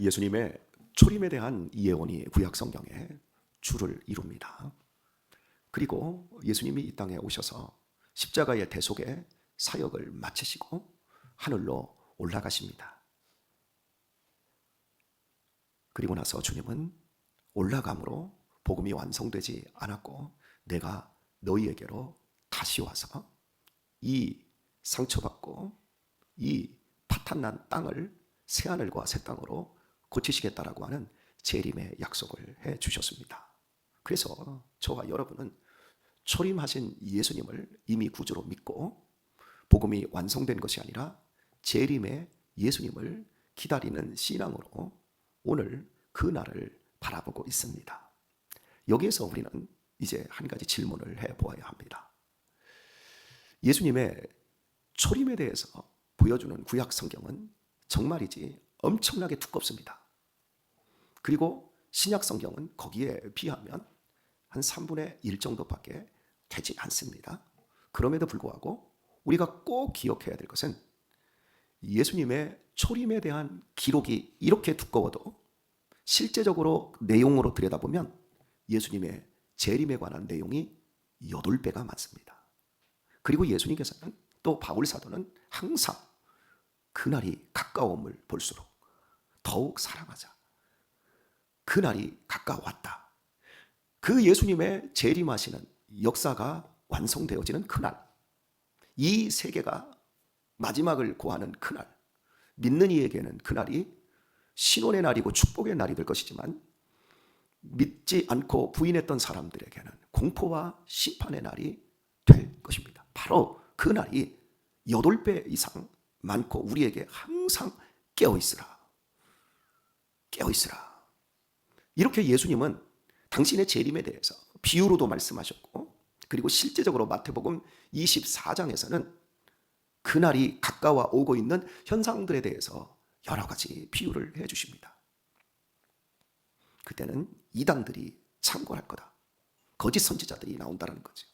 예수님의 초림에 대한 예언이 구약 성경에 주를 이룹니다. 그리고 예수님이 이 땅에 오셔서 십자가의 대속의 사역을 마치시고 하늘로 올라가십니다. 그리고 나서 주님은 올라감으로 복음이 완성되지 않았고 내가 너희에게로 다시 와서 이 상처받고 이 파탄난 땅을 새하늘과 새 땅으로 고치시겠다라고 하는 재림의 약속을 해 주셨습니다. 그래서 저와 여러분은 초림하신 예수님을 이미 구주로 믿고 복음이 완성된 것이 아니라 재림의 예수님을 기다리는 신앙으로 오늘 그 날을 바라보고 있습니다. 여기에서 우리는 이제 한 가지 질문을 해보아야 합니다. 예수님의 초림에 대해서 보여주는 구약 성경은 정말이지 엄청나게 두껍습니다. 그리고 신약 성경은 거기에 비하면 한 3분의 1 정도밖에 되지 않습니다. 그럼에도 불구하고 우리가 꼭 기억해야 될 것은 예수님의 초림에 대한 기록이 이렇게 두꺼워도 실제적으로 내용으로 들여다보면 예수님의 재림에 관한 내용이 8배가 많습니다. 그리고 예수님께서는 또 바울 사도는 항상 그날이 가까움을 볼수록 더욱 사랑하자. 그날이 가까웠다. 그 예수님의 재림하시는 역사가 완성되어지는 그날, 이 세계가 마지막을 고하는 그날, 믿는 이에게는 그날이 신원의 날이고 축복의 날이 될 것이지만 믿지 않고 부인했던 사람들에게는 공포와 심판의 날이 될 것입니다. 바로 그 날이 8배 이상 많고 우리에게 항상 깨어있으라. 깨어있으라. 이렇게 예수님은 당신의 재림에 대해서 비유로도 말씀하셨고 그리고 실제적으로 마태복음 24장에서는 그날이 가까워 오고 있는 현상들에 대해서 여러 가지 비유를 해 주십니다. 그때는 이단들이 창궐할 거다. 거짓 선지자들이 나온다는 거죠.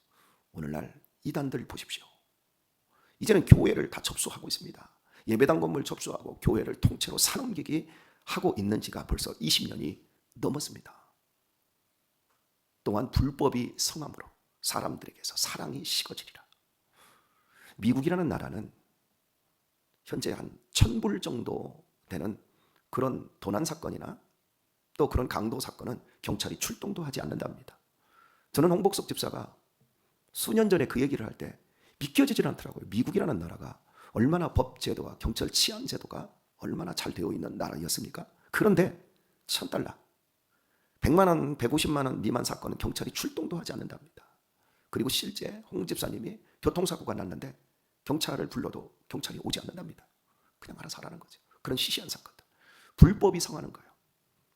오늘날 이단들 보십시오. 이제는 교회를 다 접수하고 있습니다. 예배당 건물 접수하고 교회를 통째로 산옮기기 하고 있는 지가 벌써 20년이 넘었습니다. 또한 불법이 성함으로 사람들에게서 사랑이 식어지리라. 미국이라는 나라는 현재 한 1000불 정도 되는 그런 도난 사건이나 또 그런 강도 사건은 경찰이 출동도 하지 않는답니다. 저는 홍복석 집사가 수년 전에 그 얘기를 할 때 믿겨지질 않더라고요. 미국이라는 나라가 얼마나 법 제도와 경찰 치안 제도가 얼마나 잘 되어 있는 나라였습니까? 그런데 $1000, 100만 원, 150만 원 미만 사건은 경찰이 출동도 하지 않는답니다. 그리고 실제 홍 집사님이 교통사고가 났는데 경찰을 불러도 경찰이 오지 않는답니다. 그냥 알아서 하라는 거죠. 그런 시시한 사건들. 불법이 성하는 거예요.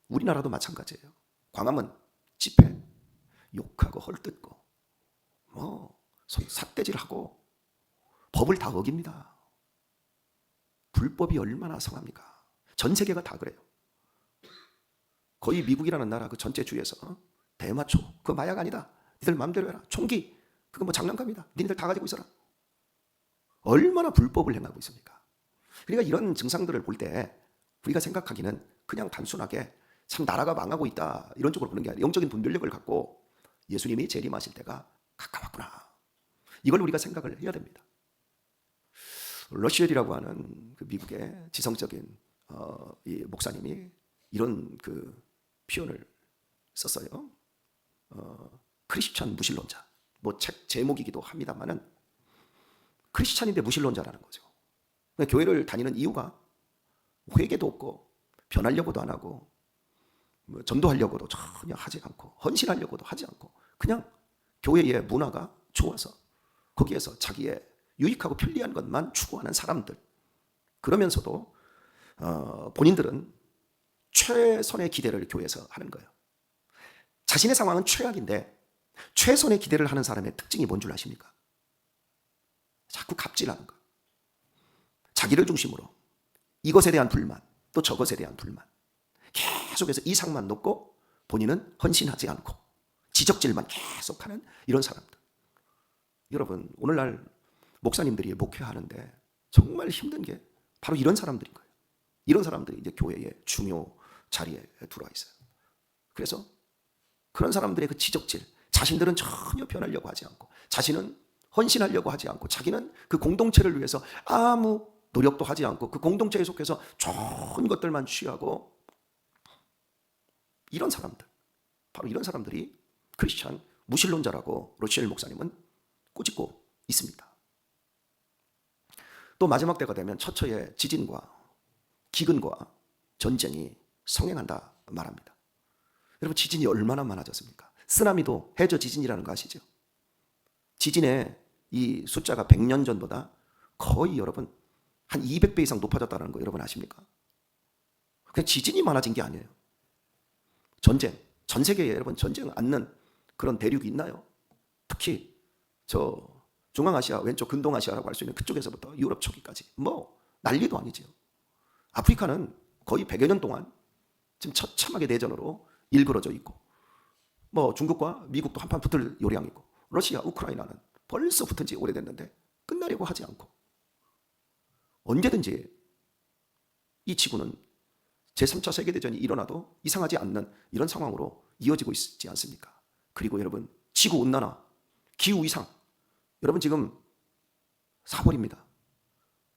우리나라도 마찬가지예요. 광화문 집회 욕하고 헐뜯고 삿대질하고 법을 다 어깁니다. 불법이 얼마나 성합니까? 전 세계가 다 그래요. 거의 미국이라는 나라 그 전체 주에서 대마초 그거 마약 아니다. 니들 마음대로 해라. 총기 그거 뭐 장난감이다. 니들 다 가지고 있어라. 얼마나 불법을 행하고 있습니까? 그러니까 이런 증상들을 볼 때 우리가 생각하기는 그냥 단순하게 참 나라가 망하고 있다 이런 쪽으로 보는 게 아니라 영적인 분별력을 갖고 예수님이 재림하실 때가 가까웠구나. 이걸 우리가 생각을 해야 됩니다. 러시엘이라고 하는 그 미국의 지성적인 이 목사님이 이런 그 표현을 썼어요. 크리스찬 무신론자. 뭐 책 제목이기도 합니다만은 크리스찬인데 무신론자라는 거죠. 그러니까 교회를 다니는 이유가 회개도 없고 변하려고도 안 하고 뭐 전도하려고도 전혀 하지 않고 헌신하려고도 하지 않고 그냥 교회의 문화가 좋아서 거기에서 자기의 유익하고 편리한 것만 추구하는 사람들. 그러면서도 본인들은 최선의 기대를 교회에서 하는 거예요. 자신의 상황은 최악인데 최선의 기대를 하는 사람의 특징이 뭔 줄 아십니까? 자꾸 갑질하는 거. 자기를 중심으로 이것에 대한 불만, 또 저것에 대한 불만. 계속해서 이상만 놓고 본인은 헌신하지 않고 지적질만 계속하는 이런 사람들. 여러분, 오늘날 목사님들이 목회하는데 정말 힘든 게 바로 이런 사람들인 거예요. 이런 사람들이 이제 교회의 중요 자리에 들어와 있어요. 그래서 그런 사람들의 그 지적질, 자신들은 전혀 변하려고 하지 않고, 자신은 헌신하려고 하지 않고, 자기는 그 공동체를 위해서 아무 노력도 하지 않고 그 공동체에 속해서 좋은 것들만 취하고, 이런 사람들, 바로 이런 사람들이 크리스찬 무신론자라고 로시엘 목사님은 꾸짖고 있습니다. 또 마지막 때가 되면 처처에 지진과 기근과 전쟁이 성행한다 말합니다. 여러분, 지진이 얼마나 많아졌습니까? 쓰나미도 해저 지진이라는 거 아시죠? 지진의 이 숫자가 100년 전보다 거의 여러분 한 200배 이상 높아졌다는 거 여러분 아십니까? 그냥 지진이 많아진 게 아니에요. 전쟁, 전 세계에 여러분 전쟁 않는 그런 대륙이 있나요? 특히 저 중앙아시아, 왼쪽 근동아시아라고 할 수 있는 그쪽에서부터 유럽 초기까지 뭐 난리도 아니죠. 아프리카는 거의 100여 년 동안 지금 처참하게 내전으로 일그러져 있고, 뭐 중국과 미국도 한판 붙을 요량이고, 러시아, 우크라이나는 벌써 붙은 지 오래됐는데 끝나려고 하지 않고, 언제든지 이 지구는 제3차 세계대전이 일어나도 이상하지 않는 이런 상황으로 이어지고 있지 않습니까? 그리고 여러분, 지구온난화, 기후이상, 여러분 지금 4월입니다.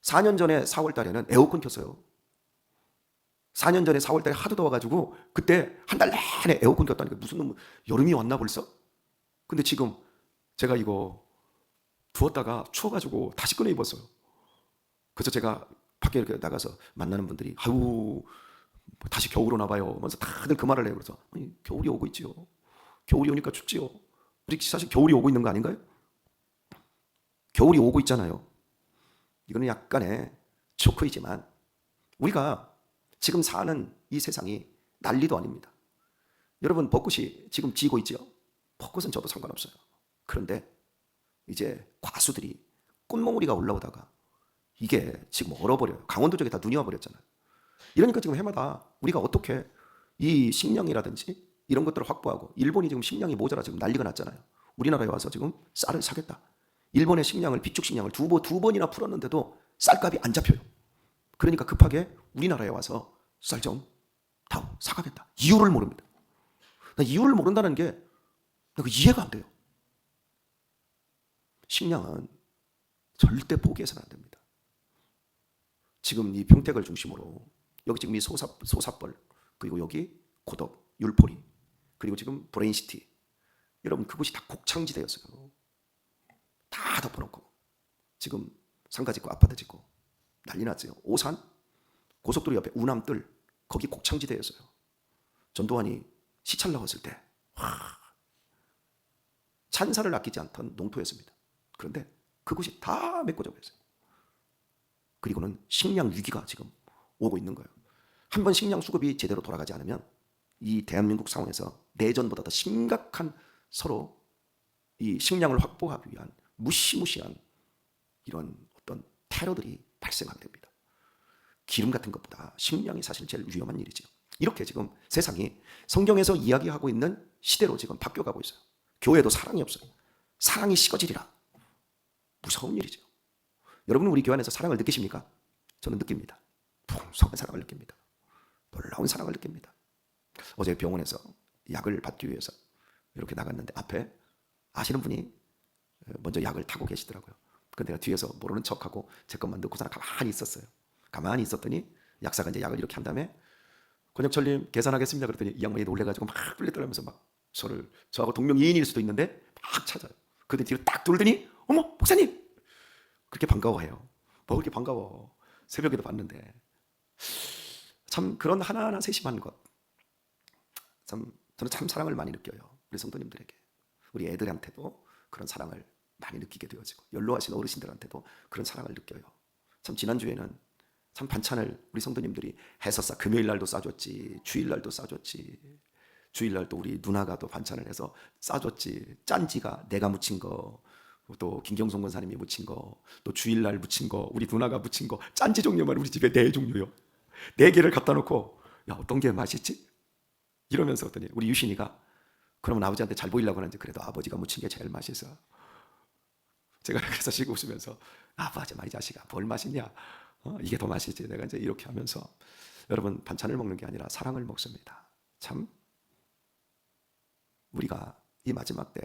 4년 전에 4월 달에는 에어컨 켰어요. 4년 전에 4월 달에 하도 더워가지고 그때 한 달 내내 에어컨 켰다니까 무슨 놈 여름이 왔나 벌써? 근데 지금 제가 이거 두었다가 추워가지고 다시 꺼내 입었어요. 그래서 제가 밖에 이렇게 나가서 만나는 분들이 아유 다시 겨울 오나 봐요. 그래서 다들 그 말을 해요. 그래서 아니, 겨울이 오고 있지요. 겨울이 오니까 춥지요. 우리 사실 겨울이 오고 있는 거 아닌가요? 겨울이 오고 있잖아요. 이거는 약간의 초크이지만 우리가 지금 사는 이 세상이 난리도 아닙니다. 여러분, 벚꽃이 지금 지고 있죠? 벚꽃은 저도 상관없어요. 그런데 이제 과수들이 꽃몽우리가 올라오다가 이게 지금 얼어버려요. 강원도 쪽에 다 눈이 와버렸잖아요. 이러니까 지금 해마다 우리가 어떻게 이 식량이라든지 이런 것들을 확보하고, 일본이 지금 식량이 모자라 지금 난리가 났잖아요. 우리나라에 와서 지금 쌀을 사겠다. 일본의 식량을, 비축 식량을 두 번이나 풀었는데도 쌀값이 안 잡혀요. 그러니까 급하게 우리나라에 와서 쌀 좀 다 사가겠다. 이유를 모릅니다. 나 이유를 모른다는 게 나 이해가 안 돼요. 식량은 절대 포기해서는 안 됩니다. 지금 이 평택을 중심으로 여기 지금 이 소사벌, 그리고 여기 고덕, 율포리, 그리고 지금 브레인시티, 여러분 그곳이 다 곡창지대였어요. 다 덮어놓고 지금 상가 짓고 아파트 짓고 난리 났어요. 오산 고속도로 옆에 우남뜰, 거기 곡창지대였어요. 전두환이 시찰 나왔을 때 찬사를 아끼지 않던 농토였습니다. 그런데 그곳이 다 메꿔져 버렸어요. 그리고는 식량 위기가 지금 오고 있는 거예요. 한번 식량 수급이 제대로 돌아가지 않으면 이 대한민국 상황에서 내전보다 더 심각한 서로 이 식량을 확보하기 위한 무시무시한 이런 어떤 테러들이 발생하게 됩니다. 기름 같은 것보다 식량이 사실 제일 위험한 일이죠. 이렇게 지금 세상이 성경에서 이야기하고 있는 시대로 지금 바뀌어가고 있어요. 교회도 사랑이 없어요. 사랑이 식어지리라. 무서운 일이죠. 여러분은 우리 교회 안에서 사랑을 느끼십니까? 저는 느낍니다. 풍성한 사랑을 느낍니다. 놀라운 사랑을 느낍니다. 어제 병원에서 약을 받기 위해서 이렇게 나갔는데 앞에 아시는 분이 먼저 약을 타고 계시더라고요. 근데 내가 뒤에서 모르는 척하고 제 것만 넣고서 가만히 있었어요. 가만히 있었더니 약사가 이제 약을 이렇게 한 다음에 권혁철님 계산하겠습니다. 그랬더니 이 양반이 놀래가지고 막 끌려들면서 막 저하고 동명이인일 수도 있는데 막 찾아요. 그런데 뒤로 딱 돌더니 어머 목사님! 그렇게 반가워해요. 뭐 그렇게 반가워. 새벽에도 봤는데. 참 그런 하나하나 세심한 것. 저는 참 사랑을 많이 느껴요. 우리 성도님들에게. 우리 애들한테도 그런 사랑을 많이 느끼게 되어지고, 연로하신 어르신들한테도 그런 사랑을 느껴요. 참 지난주에는 참 반찬을 우리 성도님들이 해서 금요일 날도 싸줬지, 주일 날도 싸줬지, 주일 날도 우리 누나가 또 반찬을 해서 싸줬지. 짠지가 내가 무친 거, 또 김경송 권사님이 무친 거, 또 주일날 무친 거, 우리 누나가 무친 거, 짠지 종류만 우리 집에 4종류요. 4개를 갖다 놓고 야 어떤 게 맛있지? 이러면서 어떠니 우리 유신이가 그러면 아버지한테 잘 보이려고 하는데 그래도 아버지가 무친 게 제일 맛있어. 제가 그래서 쉬고 웃으면서 아버지 말이 자식아 뭘 맛있냐? 이게 더 맛있지. 내가 이제 이렇게 하면서 여러분, 반찬을 먹는 게 아니라 사랑을 먹습니다. 참 우리가 이 마지막 때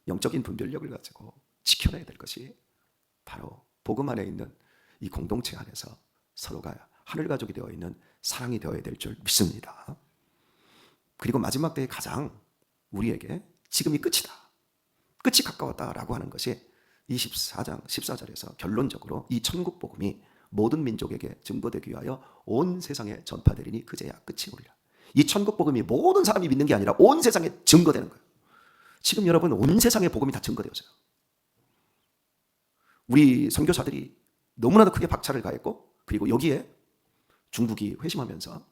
영적인 분별력을 가지고 지켜내야 될 것이 바로 복음 안에 있는 이 공동체 안에서 서로가 하늘 가족이 되어 있는 사랑이 되어야 될 줄 믿습니다. 그리고 마지막 때에 가장 우리에게 지금이 끝이다, 끝이 가까웠다라고 하는 것이 24장 14절에서 결론적으로 이 천국 복음이 모든 민족에게 증거되기 위하여 온 세상에 전파되리니 그제야 끝이 오리라. 이 천국 복음이 모든 사람이 믿는 게 아니라 온 세상에 증거되는 거예요. 지금 여러분, 온 세상에 복음이 다 증거되어져요. 우리 선교사들이 너무나도 크게 박차를 가했고, 그리고 여기에 중국이 회심하면서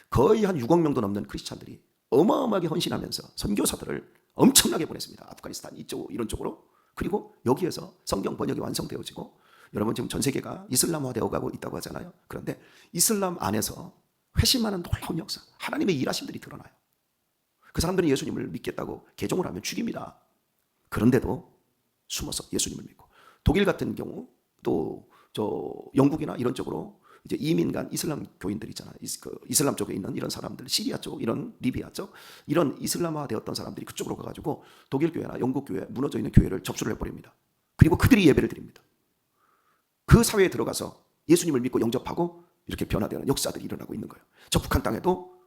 거의 한 6억 명도 넘는 크리스찬들이 어마어마하게 헌신하면서 선교사들을 엄청나게 보냈습니다. 아프가니스탄 이쪽 이런 쪽으로. 그리고 여기에서 성경 번역이 완성되어지고, 여러분 지금 전 세계가 이슬람화 되어가고 있다고 하잖아요. 그런데 이슬람 안에서 회심하는 놀라운 역사, 하나님의 일하심들이 드러나요. 그 사람들이 예수님을 믿겠다고 개종을 하면 죽입니다. 그런데도 숨어서 예수님을 믿고, 독일 같은 경우 또 저 영국이나 이런 쪽으로 이제 이민 간 이슬람 교인들 있잖아요. 이슬람 쪽에 있는 이런 사람들, 시리아 쪽, 이런 리비아 쪽, 이런 이슬람화 되었던 사람들이 그쪽으로 가가지고 독일 교회나 영국 교회, 무너져 있는 교회를 접수를 해버립니다. 그리고 그들이 예배를 드립니다. 그 사회에 들어가서 예수님을 믿고 영접하고 이렇게 변화되는 역사들이 일어나고 있는 거예요. 저 북한 땅에도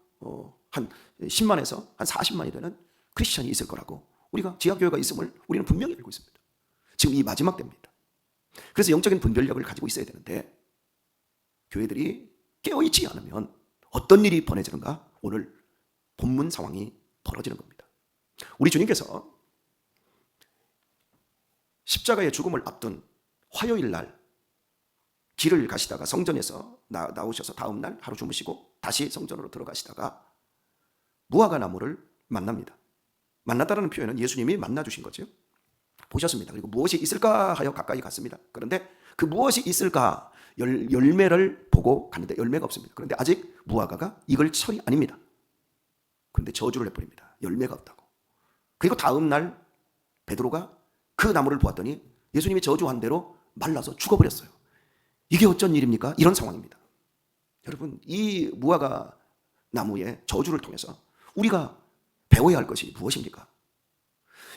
한 10만에서 한 40만이 되는 크리스천이 있을 거라고 우리가 지하교회가 있음을 우리는 분명히 알고 있습니다. 지금 이 마지막 때입니다. 그래서 영적인 분별력을 가지고 있어야 되는데, 교회들이 깨어있지 않으면 어떤 일이 벌어지는가? 오늘 본문 상황이 벌어지는 겁니다. 우리 주님께서 십자가의 죽음을 앞둔 화요일 날 길을 가시다가 성전에서 나오셔서 다음 날 하루 주무시고 다시 성전으로 들어가시다가 무화과 나무를 만납니다. 만났다는 표현은 예수님이 만나주신 거죠. 보셨습니다. 그리고 무엇이 있을까 하여 가까이 갔습니다. 그런데 그 무엇이 있을까, 열매를 보고 갔는데 열매가 없습니다. 그런데 아직 무화과가 익을 철이 아닙니다. 그런데 저주를 해버립니다. 열매가 없다고. 그리고 다음 날 베드로가 그 나무를 보았더니 예수님이 저주한 대로 말라서 죽어버렸어요. 이게 어쩐 일입니까? 이런 상황입니다. 여러분, 이 무화과 나무의 저주를 통해서 우리가 배워야 할 것이 무엇입니까?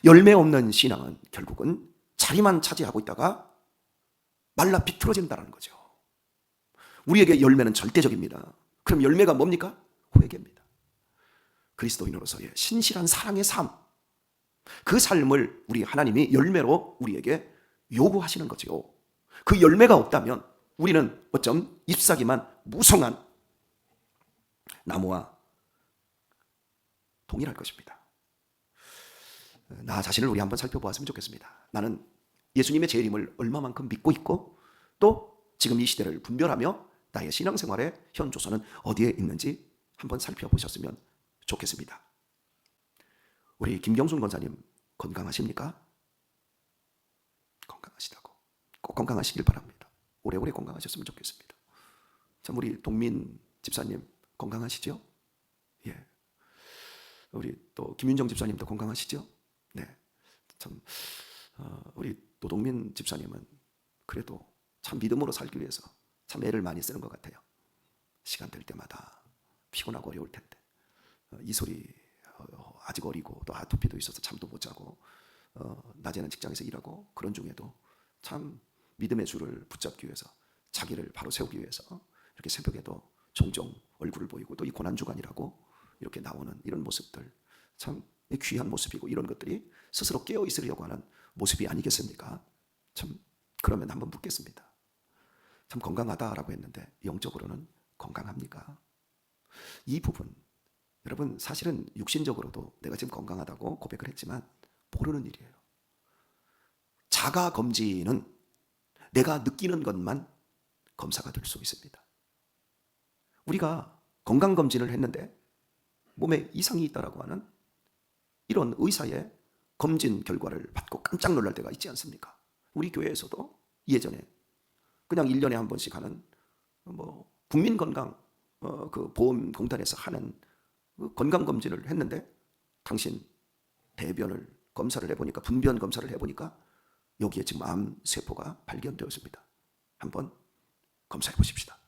열매 없는 신앙은 결국은 자리만 차지하고 있다가 말라 비틀어진다는 거죠. 우리에게 열매는 절대적입니다. 그럼 열매가 뭡니까? 회개입니다. 그리스도인으로서의 신실한 사랑의 삶, 그 삶을 우리 하나님이 열매로 우리에게 요구하시는 거죠. 그 열매가 없다면 우리는 어쩜 잎사귀만 무성한 나무와 동일할 것입니다. 나 자신을 우리 한번 살펴보았으면 좋겠습니다. 나는 예수님의 재림을 얼마만큼 믿고 있고, 또 지금 이 시대를 분별하며 나의 신앙생활의 현조선은 어디에 있는지 한번 살펴보셨으면 좋겠습니다. 우리 김경순 권사님 건강하십니까? 건강하시다고. 꼭 건강하시길 바랍니다. 오래오래 건강하셨으면 좋겠습니다. 참, 우리 동민 집사님 건강하시죠? 예. 우리 또 김윤정 집사님도 건강하시죠? 네. 참, 우리 노동민 집사님은 그래도 참 믿음으로 살기 위해서 참 애를 많이 쓰는 것 같아요. 시간 될 때마다 피곤하고 어려울 텐데, 이소리 아직 어리고 또 아토피도 있어서 잠도 못 자고, 낮에는 직장에서 일하고, 그런 중에도 참 믿음의 줄을 붙잡기 위해서, 자기를 바로 세우기 위해서 이렇게 새벽에도 종종 얼굴을 보이고, 또 이 고난주간이라고 이렇게 나오는 이런 모습들, 참 귀한 모습이고, 이런 것들이 스스로 깨어 있으려고 하는 모습이 아니겠습니까? 참, 그러면 한번 묻겠습니다. 참 건강하다라고 했는데 영적으로는 건강합니까? 이 부분, 여러분 사실은 육신적으로도 내가 지금 건강하다고 고백을 했지만 모르는 일이에요. 자가 검진은 내가 느끼는 것만 검사가 될 수 있습니다. 우리가 건강검진을 했는데 몸에 이상이 있다라고 하는 이런 의사의 검진 결과를 받고 깜짝 놀랄 때가 있지 않습니까? 우리 교회에서도 예전에 그냥 1년에 한 번씩 하는 국민건강 그 보험공단에서 하는 그 건강검진을 했는데, 당신 대변을 검사를 해보니까, 분변 검사를 해보니까 여기에 지금 암세포가 발견되었습니다. 한번 검사해 보십시다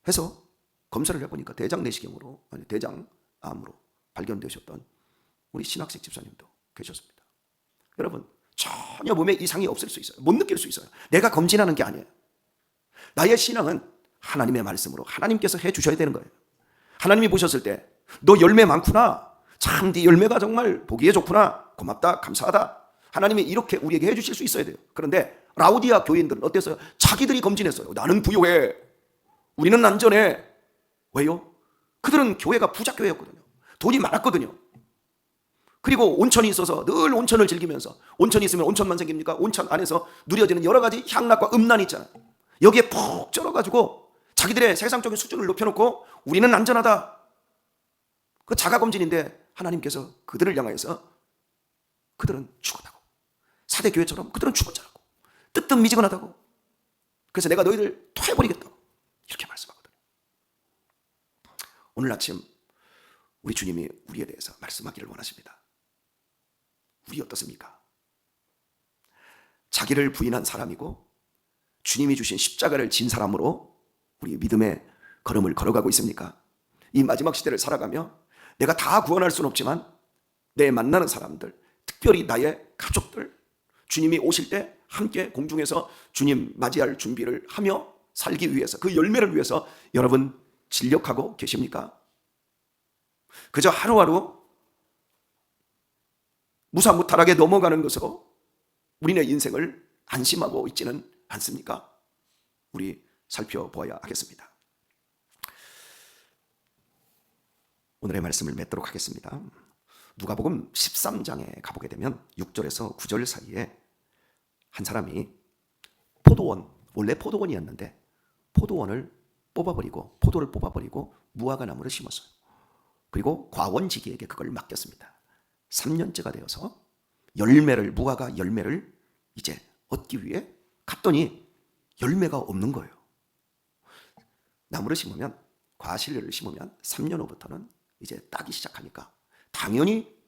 해서 검사를 해보니까 대장 내시경으로, 아니 대장암으로 발견되셨던 우리 신학식 집사님도 계셨습니다. 여러분, 전혀 몸에 이상이 없을 수 있어요. 못 느낄 수 있어요. 내가 검진하는 게 아니에요. 나의 신앙은 하나님의 말씀으로 하나님께서 해주셔야 되는 거예요. 하나님이 보셨을 때 너 열매 많구나, 참 네 열매가 정말 보기에 좋구나, 고맙다, 감사하다, 하나님이 이렇게 우리에게 해주실 수 있어야 돼요. 그런데 라우디아 교인들은 어땠어요? 자기들이 검진했어요. 나는 부요해, 우리는 안전해. 왜요? 그들은 교회가 부자교회였거든요. 돈이 많았거든요. 그리고 온천이 있어서 늘 온천을 즐기면서, 온천이 있으면 온천만 생깁니까? 온천 안에서 누려지는 여러 가지 향락과 음란이 있잖아요. 여기에 푹 쩔어가지고 자기들의 세상적인 수준을 높여놓고 우리는 안전하다. 그 자가검진인데 하나님께서 그들을 향하여서 그들은 죽었다고, 사대교회처럼 그들은 죽었잖아고, 뜨뜻미지근하다고, 그래서 내가 너희들 토해버리겠다고 이렇게 말씀하거든요. 오늘 아침 우리 주님이 우리에 대해서 말씀하기를 원하십니다. 우리 어떻습니까? 자기를 부인한 사람이고 주님이 주신 십자가를 진 사람으로 우리 믿음의 걸음을 걸어가고 있습니까? 이 마지막 시대를 살아가며 내가 다 구원할 수는 없지만 내 만나는 사람들, 특별히 나의 가족들, 주님이 오실 때 함께 공중에서 주님 맞이할 준비를 하며 살기 위해서, 그 열매를 위해서 여러분 진력하고 계십니까? 그저 하루하루 무사무탈하게 넘어가는 것으로 우리네 인생을 안심하고 있지는 않습니까? 우리 살펴보아야 하겠습니다. 오늘의 말씀을 맺도록 하겠습니다. 누가복음 13장에 가보게 되면 6절에서 9절 사이에 한 사람이 포도원, 원래 포도원이었는데 포도를 뽑아버리고 무화과 나무를 심었어요. 그리고 과원지기에게 그걸 맡겼습니다. 3년째가 되어서 무화과 열매를 이제 얻기 위해 갔더니 열매가 없는 거예요. 나무를 심으면, 과실을 심으면 3년 후부터는 이제 따기 시작하니까 당연히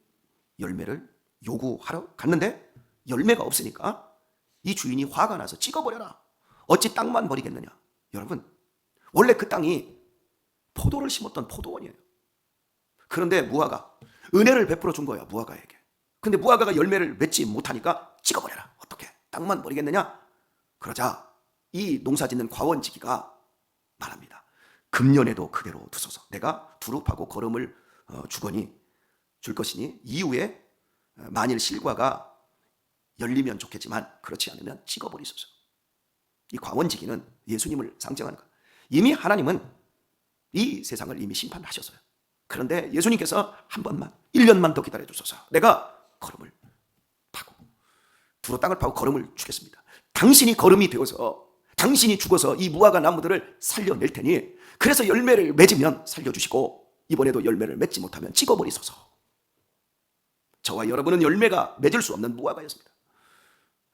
열매를 요구하러 갔는데 열매가 없으니까 이 주인이 화가 나서 찍어버려라, 어찌 땅만 버리겠느냐. 여러분, 원래 그 땅이 포도를 심었던 포도원이에요. 그런데 무화과, 은혜를 베풀어 준 거야, 무화과에게. 근데 무화과가 열매를 맺지 못하니까 찍어버려라, 어떻게 땅만 버리겠느냐. 그러자 이 농사짓는 과원지기가 말합니다. 금년에도 그대로 두소서. 내가 두릅하고 거름을 줄 것이니 이후에 만일 실과가 열리면 좋겠지만 그렇지 않으면 찍어버리소서. 이 과원지기는 예수님을 상징하는 거예요. 이미 하나님은 이 세상을 이미 심판하셨어요. 그런데 예수님께서 한 번만, 1년만 더 기다려 주소서. 내가 거름을 파고, 두루 땅을 파고 거름을 주겠습니다. 당신이 거름이 되어서, 당신이 죽어서 이 무화과 나무들을 살려낼 테니, 그래서 열매를 맺으면 살려주시고 이번에도 열매를 맺지 못하면 찍어버리소서. 저와 여러분은 열매가 맺을 수 없는 무화과였습니다.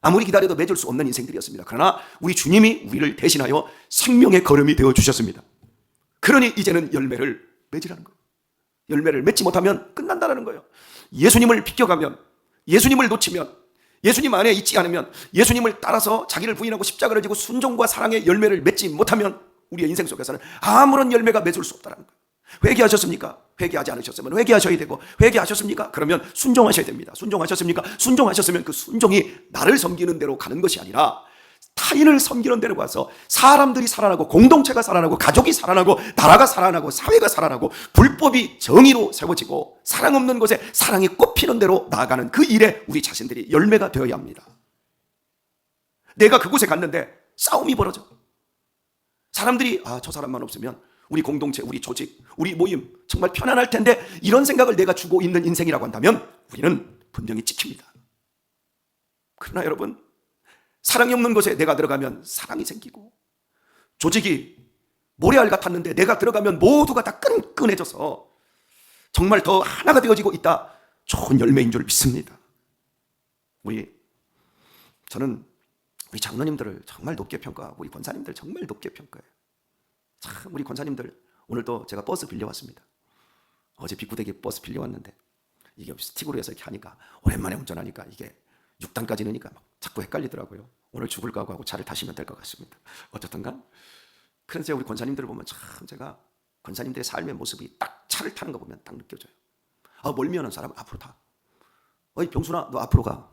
아무리 기다려도 맺을 수 없는 인생들이었습니다. 그러나 우리 주님이 우리를 대신하여 생명의 거름이 되어 주셨습니다. 그러니 이제는 열매를 맺으라는 거예요. 열매를 맺지 못하면 끝난다는 거예요. 예수님을 비껴가면, 예수님을 놓치면, 예수님 안에 있지 않으면, 예수님을 따라서 자기를 부인하고 십자가를 지고 순종과 사랑의 열매를 맺지 못하면 우리의 인생 속에서는 아무런 열매가 맺을 수 없다는 거예요. 회개하셨습니까? 회개하지 않으셨으면 회개하셔야 되고, 회개하셨습니까? 그러면 순종하셔야 됩니다. 순종하셨습니까? 순종하셨으면 그 순종이 나를 섬기는 대로 가는 것이 아니라 타인을 섬기는 대로 가서 사람들이 살아나고, 공동체가 살아나고, 가족이 살아나고, 나라가 살아나고, 사회가 살아나고, 불법이 정의로 세워지고 사랑 없는 곳에 사랑이 꽃피는 대로 나아가는 그 일에 우리 자신들이 열매가 되어야 합니다. 내가 그곳에 갔는데 싸움이 벌어져. 사람들이 저 사람만 없으면 우리 공동체, 우리 조직, 우리 모임 정말 편안할 텐데, 이런 생각을 내가 주고 있는 인생이라고 한다면 우리는 분명히 찍힙니다. 그러나 여러분, 사랑이 없는 곳에 내가 들어가면 사랑이 생기고, 조직이 모래알 같았는데 내가 들어가면 모두가 다 끈끈해져서 정말 더 하나가 되어지고 있다. 좋은 열매인 줄 믿습니다. 저는 우리 장로님들을 정말 높게 평가하고 우리 권사님들 정말 높게 평가해요. 참, 우리 권사님들 오늘도 제가 버스 빌려왔습니다. 어제 빅구대기 버스 빌려왔는데 이게 스틱으로 해서 이렇게 하니까, 오랜만에 운전하니까 이게 6단까지 넣으니까 막 자꾸 헷갈리더라고요. 오늘 죽을 각오하고 차를 타시면 될 것 같습니다. 어쨌든간 그래서 우리 권사님들을 보면 참 제가 권사님들의 삶의 모습이 딱 차를 타는 거 보면 딱 느껴져요. 멀미하는 사람 앞으로 타. 어이 병순아 너 앞으로 가.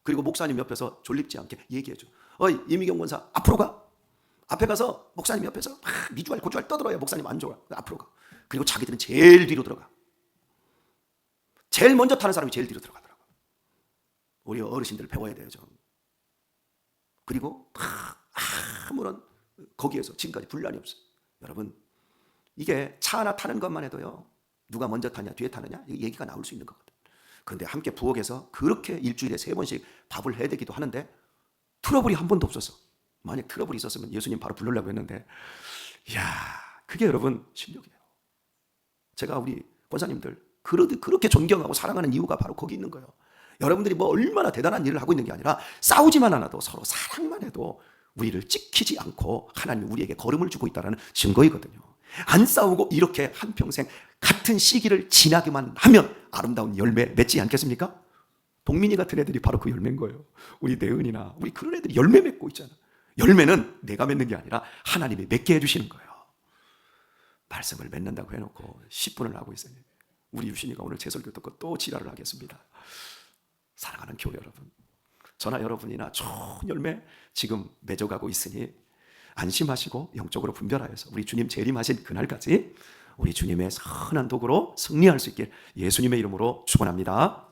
그리고 목사님 옆에서 졸립지 않게 얘기해줘. 어이 이미경 권사 앞으로 가. 앞에 가서 목사님 옆에서 막 미주알 고주알 떠들어야 목사님 안 좋아. 앞으로 가. 그리고 자기들은 제일 뒤로 들어가. 제일 먼저 타는 사람이 제일 뒤로 들어가더라고. 우리 어르신들 배워야 돼요. 좀. 그리고 아무런 거기에서 지금까지 분란이 없어요. 여러분 이게 차 하나 타는 것만 해도요. 누가 먼저 타냐 뒤에 타느냐 얘기가 나올 수 있는 거거든. 그런데 함께 부엌에서 그렇게 일주일에 3번씩 밥을 해야 되기도 하는데 트러블이 한 번도 없었어. 만약 트러블이 있었으면 예수님 바로 부르려고 했는데 이야 그게 여러분 실력이에요. 제가 우리 권사님들 그렇게 존경하고 사랑하는 이유가 바로 거기 있는 거예요. 여러분들이 뭐 얼마나 대단한 일을 하고 있는 게 아니라 싸우지만 않아도 서로 사랑만 해도 우리를 찍히지 않고 하나님이 우리에게 걸음을 주고 있다는 증거이거든요. 안 싸우고 이렇게 한평생 같은 시기를 지나기만 하면 아름다운 열매 맺지 않겠습니까? 동민이 같은 애들이 바로 그 열매인 거예요. 우리 대은이나 우리 그런 애들이 열매 맺고 있잖아. 열매는 내가 맺는 게 아니라 하나님이 맺게 해주시는 거예요. 말씀을 맺는다고 해놓고 10분을 하고 있어요. 우리 유신이가 오늘 제 설교 듣고 또 지랄을 하겠습니다. 사랑하는 교회 여러분, 저나 여러분이나 좋은 열매 지금 맺어가고 있으니 안심하시고 영적으로 분별하여서 우리 주님 재림하신 그날까지 우리 주님의 선한 도구로 승리할 수 있길 예수님의 이름으로 축원합니다.